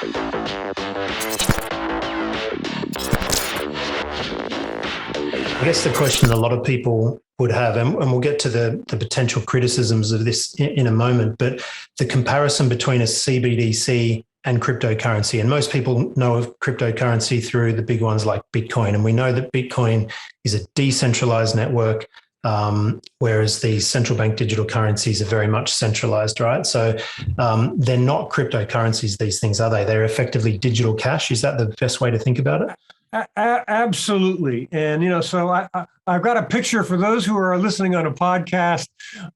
I guess the question a lot of people would have, and we'll get to the potential criticisms of this in a moment, but the comparison between a CBDC and cryptocurrency. And most people know of cryptocurrency through the big ones like Bitcoin. And we know that Bitcoin is a decentralized network, whereas the central bank digital currencies are very much centralized, right? So they're not cryptocurrencies, these things, are they? They're effectively digital cash. Is that the best way to think about it? Absolutely. And, so I've got a picture for those who are listening on a podcast.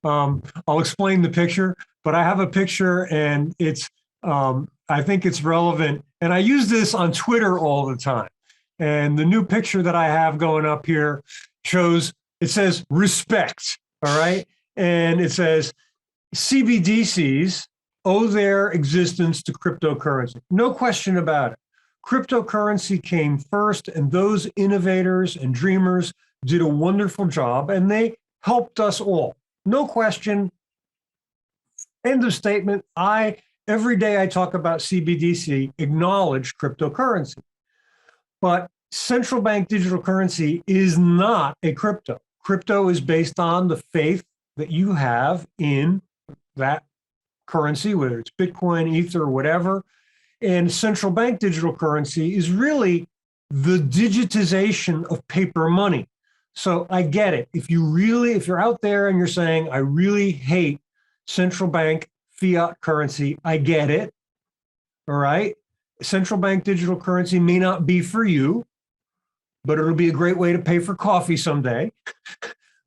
I'll explain the picture, but I have a picture and it's, I think it's relevant. And I use this on Twitter all the time. And the new picture that I have going up here it says respect. All right. And it says CBDCs owe their existence to cryptocurrency. No question about it. Cryptocurrency came first, and those innovators and dreamers did a wonderful job, and they helped us all. No question. End of statement. Every day I talk about CBDC, acknowledge cryptocurrency. But central bank digital currency is not a crypto. Crypto is based on the faith that you have in that currency, whether it's Bitcoin, Ether, or whatever. And central bank digital currency is really the digitization of paper money. So I get it. If you're out there and you're saying, I really hate central bank fiat currency, I get it. All right. Central bank digital currency may not be for you, but it'll be a great way to pay for coffee someday.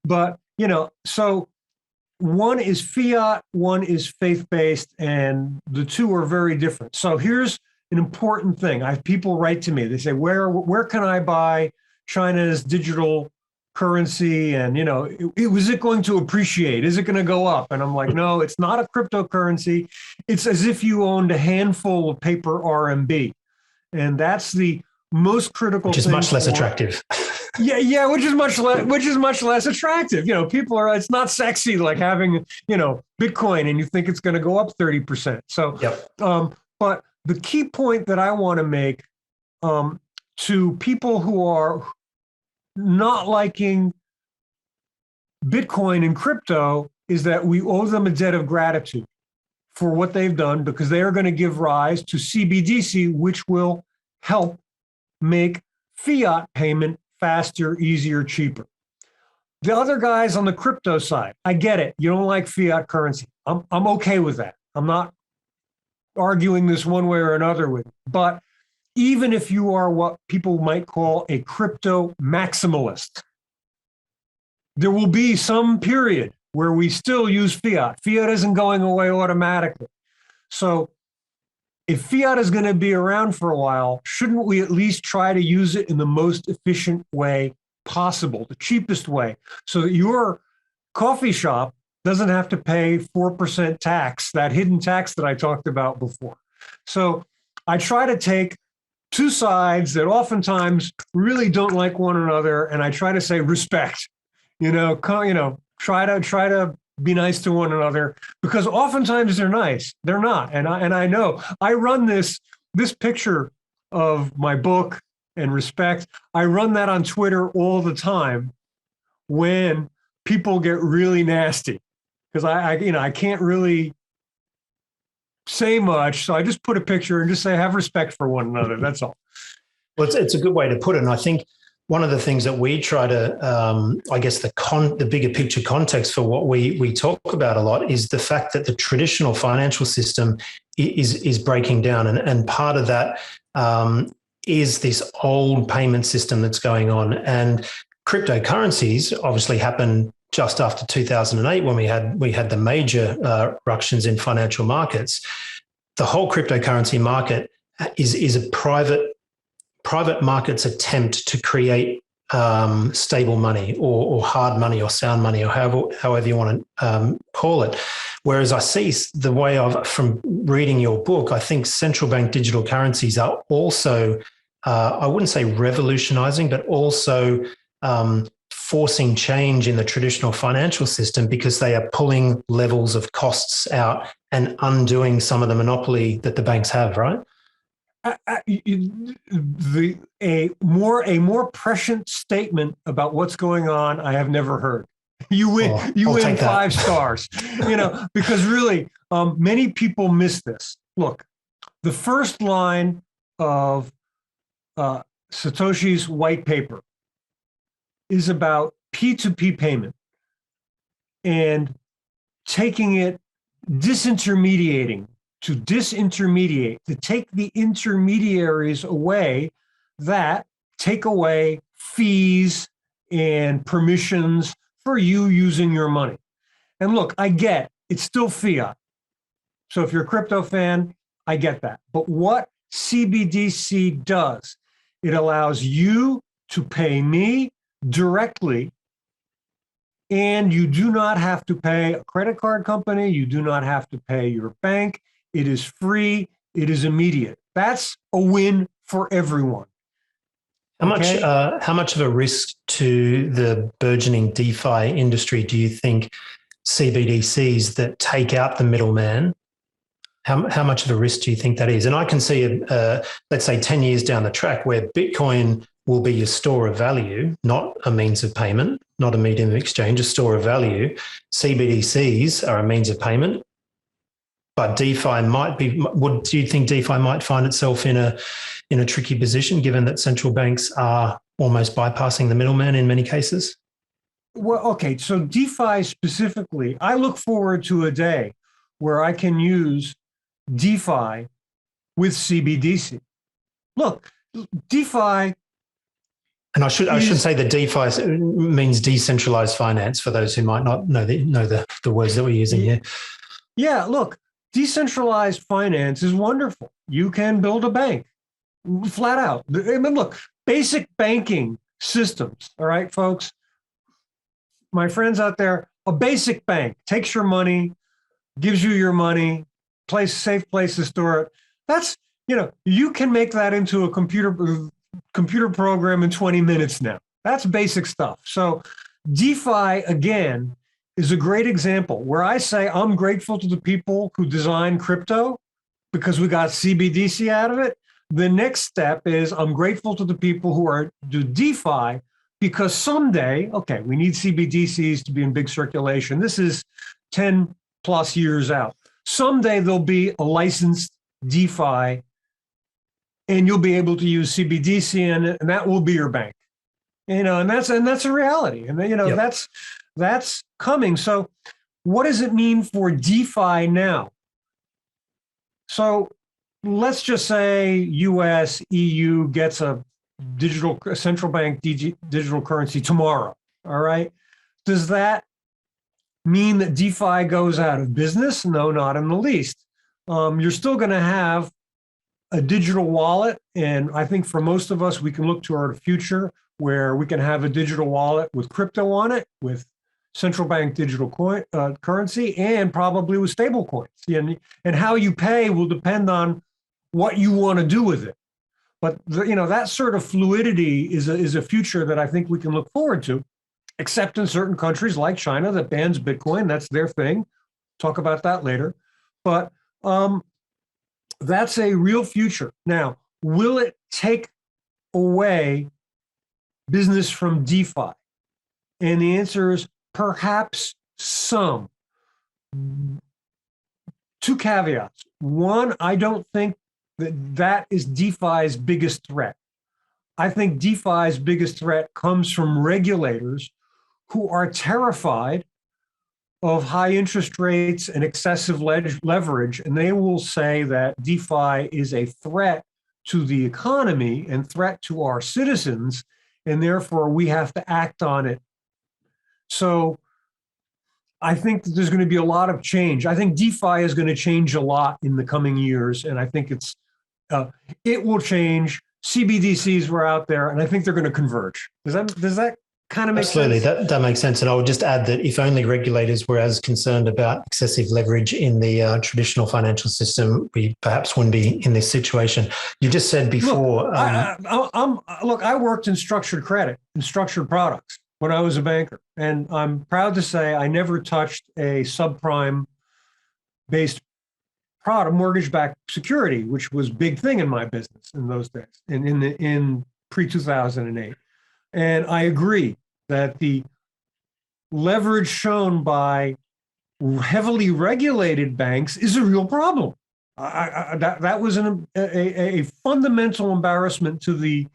But, so one is fiat, one is faith-based, and the two are very different. So here's an important thing. People write to me. They say, where can I buy China's digital currency? And, was it going to appreciate? Is it going to go up? And I'm like, no, it's not a cryptocurrency. It's as if you owned a handful of paper RMB. And that's the most critical thing. Which is much less attractive. Yeah, which is much less attractive. It's not sexy like having, Bitcoin and you think it's going to go up 30%. So, yep. But the key point that I want to make to people who are not liking Bitcoin and crypto is that we owe them a debt of gratitude for what they've done, because they are going to give rise to CBDC, which will help make fiat payment faster, easier, cheaper. The other guys on the crypto side, I get it. You don't like fiat currency. I'm okay with that. I'm not arguing this one way or another with you. But even if you are what people might call a crypto maximalist, there will be some period where we still use fiat. Fiat isn't going away automatically. So if fiat is going to be around for a while, shouldn't we at least try to use it in the most efficient way possible, the cheapest way, so that your coffee shop doesn't have to pay 4% tax, that hidden tax that I talked about before? So I try to take two sides that oftentimes really don't like one another, and I try to say respect, try to be nice to one another, because oftentimes they're nice. They're not. And I know I run this picture of my book and respect. I run that on Twitter all the time when people get really nasty, because I can't really say much. So I just put a picture and just say, have respect for one another. That's all. Well, it's a good way to put it. And I think one of the things that we try to, I guess, the bigger picture context for what we talk about a lot is the fact that the traditional financial system is breaking down. And part of that is this old payment system that's going on. And cryptocurrencies obviously happened just after 2008 when we had the major ructions in financial markets. The whole cryptocurrency market is a private market's attempt to create stable money or hard money or sound money or however you want to call it. Whereas I see the way from reading your book, I think central bank digital currencies are also, I wouldn't say revolutionizing, but also forcing change in the traditional financial system, because they are pulling levels of costs out and undoing some of the monopoly that the banks have, right? A more prescient statement about what's going on I have never heard. You win. You win 5 stars. Because really, many people miss this. Look, the first line of Satoshi's white paper is about P2P payment and taking it, disintermediating, to take the intermediaries away that take away fees and permissions for you using your money. And look, I get it's still fiat. So if you're a crypto fan, I get that. But what CBDC does, it allows you to pay me directly, and you do not have to pay a credit card company. You do not have to pay your bank. It is free. It is immediate. That's a win for everyone. How much of a risk to the burgeoning DeFi industry do you think CBDCs that take out the middleman, how much of a risk do you think that is? And I can see, let's say 10 years down the track, where Bitcoin will be a store of value, not a means of payment, not a medium of exchange, a store of value. CBDCs are a means of payment. But DeFi might be. Do you think DeFi might find itself in a tricky position, given that central banks are almost bypassing the middleman in many cases? Well, okay. So DeFi specifically, I look forward to a day where I can use DeFi with CBDC. Look, DeFi. And I shouldn't say that DeFi means decentralized finance for those who might not know the words that we're using here. Yeah. Look. Decentralized finance is wonderful. You can build a bank, flat out. I mean, look, basic banking systems, all right, folks? My friends out there, a basic bank takes your money, gives you your money, safe place to store it. That's, you can make that into a computer program in 20 minutes now. That's basic stuff. So DeFi, again, is a great example where I say I'm grateful to the people who designed crypto because we got CBDC out of it. The next step is I'm grateful to the people who do DeFi because someday, okay, we need CBDCs to be in big circulation. This is 10 plus years out. Someday there'll be a licensed DeFi and you'll be able to use CBDC in it, and that will be your bank. And that's a reality. And yep. That's coming. So what does it mean for DeFi now? So let's just say US, EU gets a central bank digital currency tomorrow. All right. Does that mean that DeFi goes out of business? No, not in the least. You're still going to have a digital wallet. And I think for most of us, we can look to our future where we can have a digital wallet with crypto on it, with central bank digital currency, and probably with stable coins. And how you pay will depend on what you want to do with it. But that sort of fluidity is a future that I think we can look forward to, except in certain countries like China that bans Bitcoin. That's their thing. Talk about that later. But that's a real future. Now, will it take away business from DeFi? And the answer is perhaps some. 2 caveats. One, I don't think that is DeFi's biggest threat. I think DeFi's biggest threat comes from regulators who are terrified of high interest rates and excessive leverage, and they will say that DeFi is a threat to the economy and threat to our citizens, and therefore we have to act on it. So I think that there's going to be a lot of change. I think DeFi is going to change a lot in the coming years, and I think it will change. CBDCs were out there, and I think they're going to converge. Does that kind of make sense? Absolutely, that makes sense. And I would just add that if only regulators were as concerned about excessive leverage in the traditional financial system, we perhaps wouldn't be in this situation. You just said before. Look, I worked in structured credit and structured products when I was a banker, and I'm proud to say I never touched a subprime-based product, mortgage-backed security, which was a big thing in my business in those days, in pre-2008. And I agree that the leverage shown by heavily regulated banks is a real problem. That was a fundamental embarrassment to the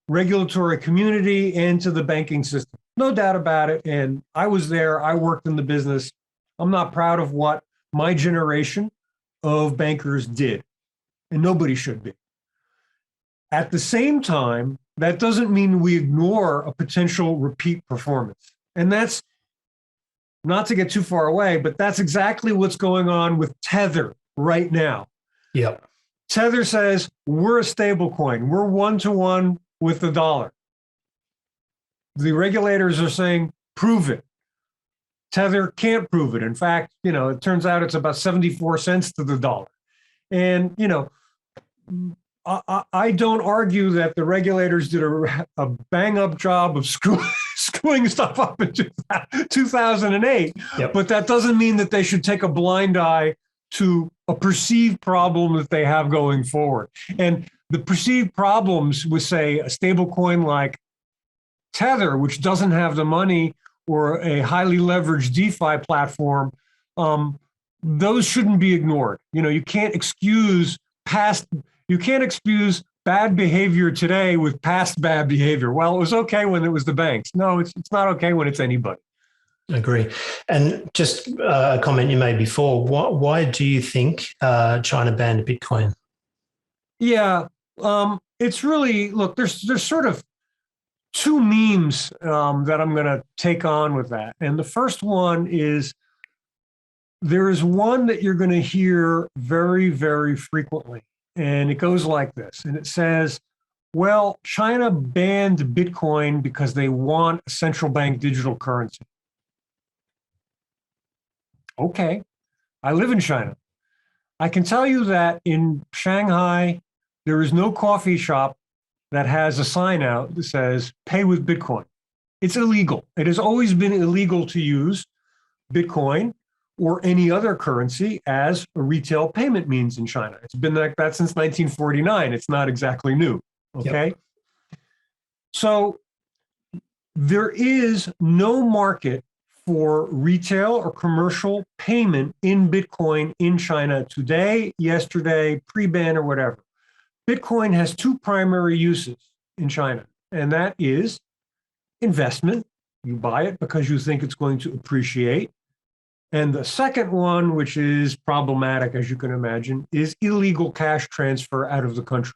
regulatory community and to the banking system. No doubt about it. And I was there. I worked in the business. I'm not proud of what my generation of bankers did, and nobody should be. At the same time, that doesn't mean we ignore a potential repeat performance. And that's not to get too far away, but that's exactly what's going on with Tether right now. Yep. Tether says we're a stable coin. We're one-to-one with the dollar. The regulators are saying, prove it. Tether can't prove it. In fact, it turns out it's about 74 cents to the dollar. And, I don't argue that the regulators did a bang-up job of screwing stuff up in 2008, yep. But that doesn't mean that they should take a blind eye to a perceived problem that they have going forward. And the perceived problems with, say, a stable coin like Tether, which doesn't have the money, or a highly leveraged DeFi platform, those shouldn't be ignored. You can't excuse bad behavior today with past bad behavior. Well, it was okay when it was the banks. No, it's not okay when it's anybody. I agree. And just a comment you made before, why do you think China banned Bitcoin? Yeah, it's really, look, there's sort of two memes that I'm going to take on with that. And the first one is, there is one that you're going to hear very, very frequently. And it goes like this. And it says, well, China banned Bitcoin because they want a central bank digital currency. Okay, I live in China. I can tell you that in Shanghai, there is no coffee shop that has a sign out that says, pay with Bitcoin. It's illegal. It has always been illegal to use Bitcoin or any other currency as a retail payment means in China. It's been like that since 1949. It's not exactly new, okay? Yep. So there is no market for retail or commercial payment in Bitcoin in China today, yesterday, pre-ban or whatever. Bitcoin has two primary uses in China, and that is investment. You buy it because you think it's going to appreciate. And the second one, which is problematic, as you can imagine, is illegal cash transfer out of the country.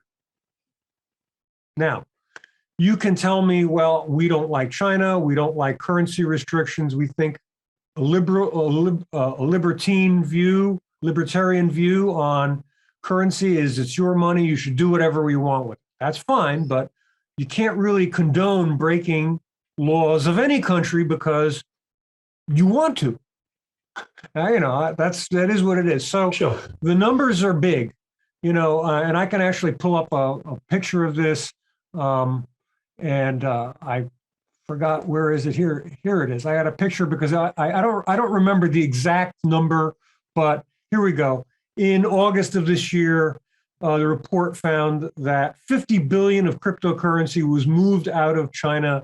Now, you can tell me, well, we don't like China. We don't like currency restrictions. We think a libertarian view on currency is it's your money. You should do whatever you want with it. That's fine, but you can't really condone breaking laws of any country because you want to. That is what it is. So sure. The numbers are big, and I can actually pull up a picture of this. I forgot, where is it? Here it is. I got a picture because I don't remember the exact number, but here we go. In August of this year, the report found that 50 billion of cryptocurrency was moved out of China,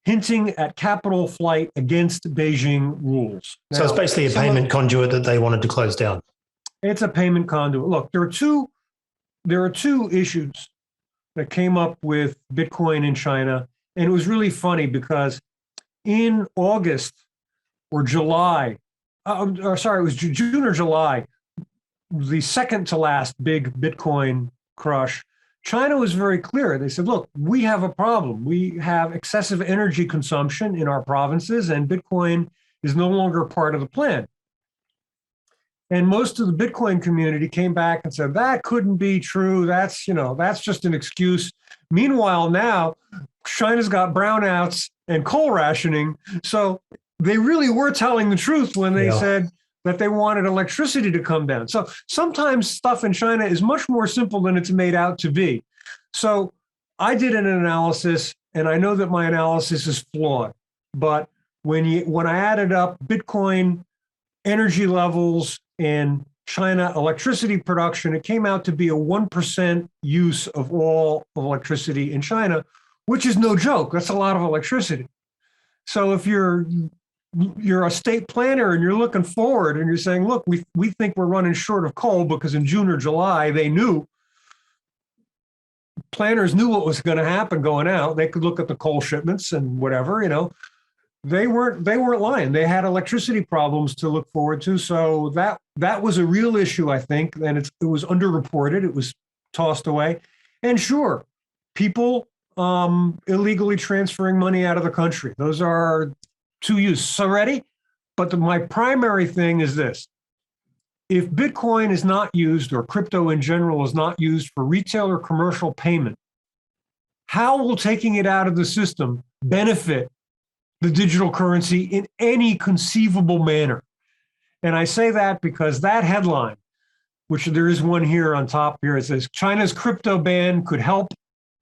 hinting at capital flight against Beijing rules. Now, so it's basically a payment conduit that they wanted to close down. It's a payment conduit. Look, there are two issues that came up with Bitcoin in China. And it was really funny because in August or July, it was June or July, the second to last big Bitcoin crush, China was very clear. They said, look, we have a problem. We have excessive energy consumption in our provinces, and Bitcoin is no longer part of the plan. And most of the Bitcoin community came back and said, that couldn't be true. That's just an excuse. Meanwhile, now China's got brownouts and coal rationing. So they really were telling the truth when they said that they wanted electricity to come down. So sometimes stuff in China is much more simple than it's made out to be. So I did an analysis, and I know that my analysis is flawed. But when I added up Bitcoin energy levels and China electricity production, it came out to be a 1% use of all electricity in China, which is no joke. That's a lot of electricity. So if you're a state planner and you're looking forward and you're saying, look, we think we're running short of coal because in June or July, planners knew what was going to happen going out. They could look at the coal shipments and whatever, they weren't lying. They had electricity problems to look forward to. So that was a real issue, I think. And it was underreported. It was tossed away. And sure, people illegally transferring money out of the country. Those are two uses already. But my primary thing is this. If Bitcoin is not used, or crypto in general is not used for retail or commercial payment, how will taking it out of the system benefit the digital currency in any conceivable manner? And I say that because that headline, which there is one here on top here, it says China's crypto ban could help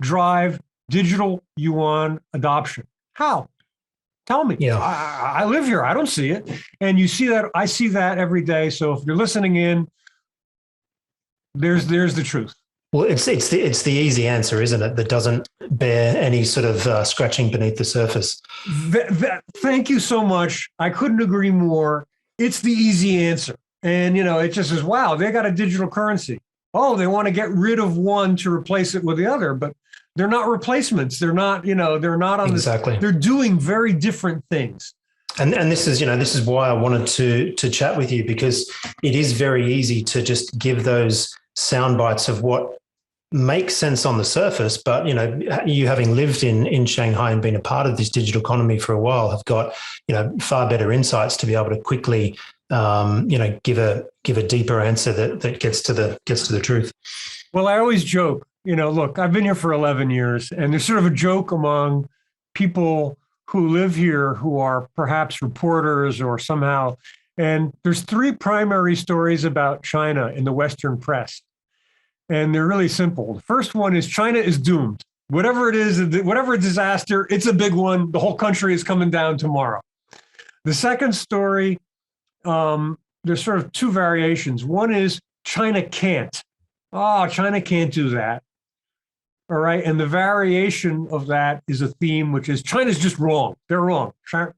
drive digital yuan adoption. How? Tell me. Yeah. I live here. I don't see it. And you see that. I see that every day. So if you're listening in, there's the truth. Well, it's the easy answer, isn't it? That doesn't bear any sort of scratching beneath the surface. Thank you so much. I couldn't agree more. It's the easy answer. And, it just says, wow, they got a digital currency. Oh, they want to get rid of one to replace it with the other, but they're not replacements. They're not, they're not on exactly. They're doing very different things. And this is why I wanted to chat with you, because it is very easy to just give those sound bites of what makes sense on the surface. But, you having lived in Shanghai and been a part of this digital economy for a while have got, far better insights to be able to quickly, give a deeper answer that gets to the truth. Well, I always joke, look, I've been here for 11 years, and there's sort of a joke among people who live here who are perhaps reporters or somehow, and there's three primary stories about China in the Western press. And they're really simple. The first one is China is doomed. Whatever it is, whatever disaster, it's a big one. The whole country is coming down tomorrow. The second story, there's sort of two variations. One is China can't. Oh, China can't do that. All right. And the variation of that is a theme, which is China's just wrong. They're wrong. China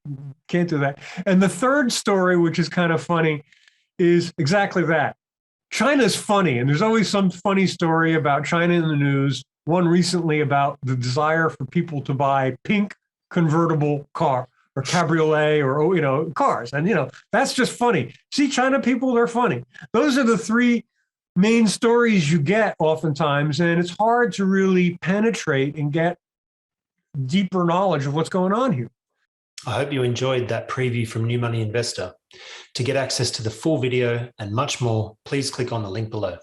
can't do that. And the third story, which is kind of funny, is exactly that. China's funny. And there's always some funny story about China in the news. One recently about the desire for people to buy pink convertible car or cabriolet or, cars. And, that's just funny. See, China people, they're funny. Those are the three main stories you get oftentimes, and it's hard to really penetrate and get deeper knowledge of what's going on here. I hope you enjoyed that preview from New Money Investor. To get access to the full video and much more, please click on the link below.